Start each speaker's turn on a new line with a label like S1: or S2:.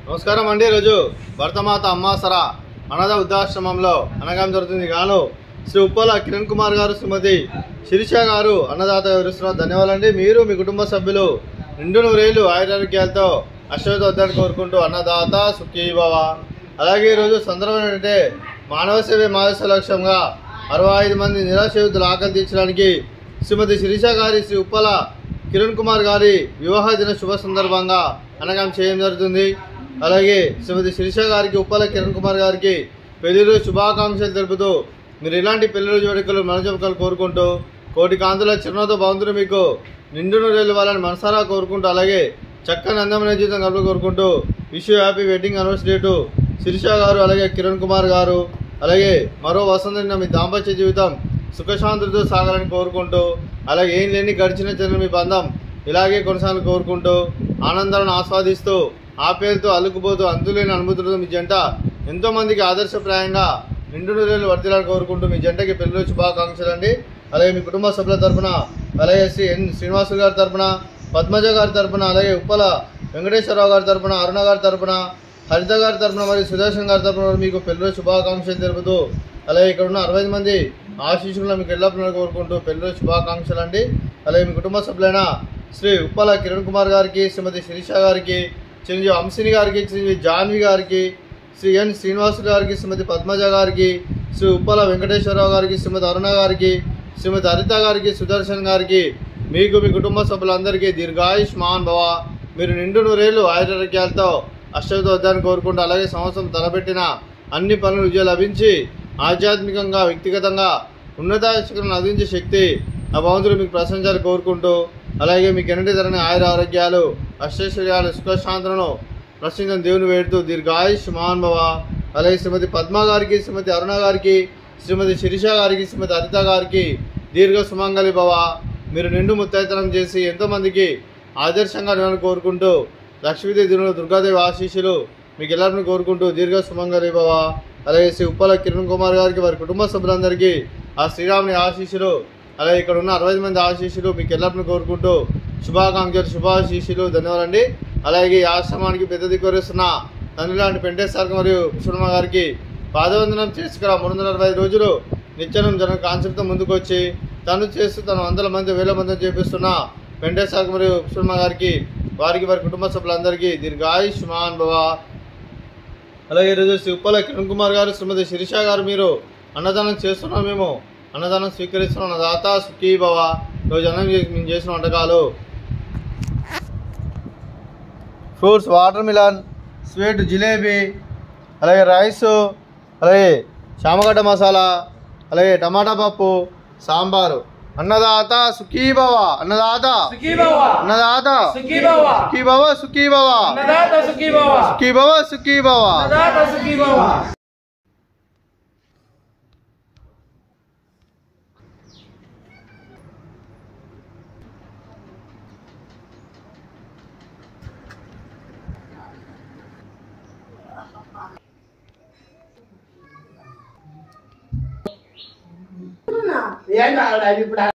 S1: నమస్కారం అండి. ఈరోజు భరతమాత అమ్మాసర అనాథ వృద్ధాశ్రమంలో అనగాం జరుగుతుంది గాను శ్రీ ఉప్పల కిరణ్ కుమార్ గారు, శ్రీమతి శిరీష గారు అన్నదాత వివరిస్తున్నారు. ధన్యవాదాలండి. మీరు మీ కుటుంబ సభ్యులు నిండు నూరేళ్లు ఆయురారోగ్యాలతో అశ్వత్థాన్ని కోరుకుంటూ అన్నదాత సుఖీ భవ. అలాగే ఈరోజు సందర్భం ఏంటంటే మానవ సేవే మానస లక్ష్యంగా 65 మంది నిరాశ్రయుతులు ఆకలి తీర్చడానికి శ్రీమతి శిరీష గారి శ్రీ ఉప్పల కిరణ్ కుమార్ గారి వివాహ దిన శుభ సందర్భంగా అనగాం చేయడం జరుగుతుంది. అలాగే శ్రీమతి శిరీష గారికి, ఉప్పల కిరణ్ కుమార్ గారికి పెళ్లిరోజు శుభాకాంక్షలు తెలుపుతూ మీరు ఇలాంటి పెళ్లిరోజు వేడుకలు మనజమకాలు కోరుకుంటూ కోటి కాంతుల చిరునవ్వుతో భగవంతుడు మీకు నిండు నూరేళ్ళు వాళ్ళని మనసారా కోరుకుంటూ అలాగే చక్కని అందమైన జీవితం గడుపు కోరుకుంటూ wish you happy wedding anniversary to Shirisha garu అలాగే కిరణ్ కుమార్ గారు. అలాగే మరో వసంత మీ దాంపత్య జీవితం సుఖశాంతులతో సాగాలని కోరుకుంటూ అలాగే ఏం లేని గడిచిన చెందిన మీ బంధం ఇలాగే కొనసాగాలని కోరుకుంటూ ఆనందాలను ఆస్వాదిస్తూ ఆప్యాయతతో అల్లుకుపోతూ అంతులేని అనుభూతులతో మీ జంట ఎంతోమందికి ఆదర్శప్రాయంగా నిండు నూరేళ్ళు వర్తిల్లాలని కోరుకుంటూ మీ జంటకి పెళ్లిరోజు శుభాకాంక్షలు అండి. అలాగే మీ కుటుంబ సభ్యుల తరఫున అలాగే శ్రీ ఎన్ శ్రీనివాసు గారి తరఫున, పద్మజ గారి తరఫున, అలాగే ఉప్పల వెంకటేశ్వరరావు గారి తరఫున, అరుణ గారి తరఫున, హరిత గారి తరఫున మరియు సుదర్శన్ గారి తరఫున మీకు పెళ్లిరోజు శుభాకాంక్షలు తెలుపుతూ అలాగే ఇక్కడ ఉన్న 65 మంది ఆశీస్సులను మీకు ఎల్లప్పుడూ కోరుకుంటూ పెళ్లిరోజు శుభాకాంక్షలు అండి. అలాగే మీ కుటుంబ సభ్యులైన శ్రీ ఉప్పల కిరణ్ కుమార్ గారికి, శ్రీమతి శిరీష గారికి, చిరంజీవి అంశిని గారికి, చిరంజీవి జాన్వి గారికి, శ్రీ ఎన్ శ్రీనివాసు గారికి, శ్రీమతి పద్మజ గారికి, శ్రీ ఉప్పల వెంకటేశ్వరరావు గారికి, శ్రీమతి అరుణ గారికి, శ్రీమతి హరిత గారికి, సుదర్శన్ గారికి మీకు మీ కుటుంబ సభ్యులందరికీ దీర్ఘాయుష్మాన్ భవ. మీరు నిండు నూరేళ్లు ఆయురారోగ్యాలతో అష్టవద్దాన్ని కోరుకుంటూ అలాగే సంవత్సరం తలపెట్టిన అన్ని పనులు విజయం లభించి ఆధ్యాత్మికంగా వ్యక్తిగతంగా ఉన్నత శిఖరం అందించే శక్తి ఆ భగవంతుడు మీకు ప్రశంసాలు కోరుకుంటూ అలాగే మీకు ఎన్నటి ధరని ఆయుర ఆరోగ్యాలు అష్టైశ్వర్యాలు సుఖశాంతులను ప్రశ్నించిన దేవుని వేడుతూ దీర్ఘాయుష్మాన్ భవ. అలాగే శ్రీమతి పద్మ గారికి, శ్రీమతి అరుణ గారికి, శ్రీమతి శిరీష గారికి, శ్రీమతి హరిత గారికి దీర్ఘ సుమంగళి భవ. మీరు నిండు ముత్తైతనం చేసి ఎంతోమందికి ఆదర్శంగా నేను కోరుకుంటూ లక్ష్మీదేవి దినులు దుర్గాదేవి ఆశీస్సులు మీకు ಎಲ್ಲರನ್ನು కోరుకుంటూ దీర్ఘ సుమంగళి భవ. అలాగే శ్రీ ఉప్పల కిరణ్ కుమార్ గారికి, వారి కుటుంబ సభ్యులందరికీ ఆ శ్రీరాముని ఆశీస్సులు అలాగే ఇక్కడ ఉన్న 65 మంది ఆశీస్సులు మీకు ಎಲ್ಲರನ್ನು కోరుకుంటూ శుభాకాంక్షలు శుభాశీస్సులు ధన్యవాదాలండి. అలాగే ఈ ఆశ్రమానికి పెద్ద దిక్కువరిస్తున్న తండ్రి లాంటి పెంటేశ్వర మరియు పుష్పమ్మ గారికి పాదవందనం చేసుకురా 365 రోజులు నిత్యం జన కాన్సెప్ట్తో ముందుకు వచ్చి తను చేస్తూ తను 100 మంది 1000 మంది చేపిస్తున్న పెంటేశ్వర మరియు పుష్పమ్మ గారికి, వారికి వారి కుటుంబ సభ్యులందరికీ దీర్ఘాయుష్మాన్ భవ. అలాగే ఈరోజు శ్రీ ఉప్పల కిరణ్ కుమార్ గారు, శ్రీమతి శిరీష గారు మీరు అన్నదానం చేస్తున్నాం, మేము అన్నదానం స్వీకరిస్తున్నాం. అన్నదాత సుఖీ భవ. రోజు అన్నం మేము చేసిన వంటకాలు fruits, water melon, sweet jalebi, అలాగే రైసు, అలాగే చామగడ్డ మసాలా, అలాగే టమాటా పప్పు, సాంబారు. అన్నదాత సుఖీ భవ. అన్నదాత సుఖీ భవ. అన్నదాత సుఖీ భవ. సుఖీ భవ సుఖీ భవ. అన్నదాత సుఖీ భవ. సుఖీ భవ సుఖీ భవ. అన్నదాత సుఖీ భవ.
S2: ఏం కావాలి ఇప్పుడు?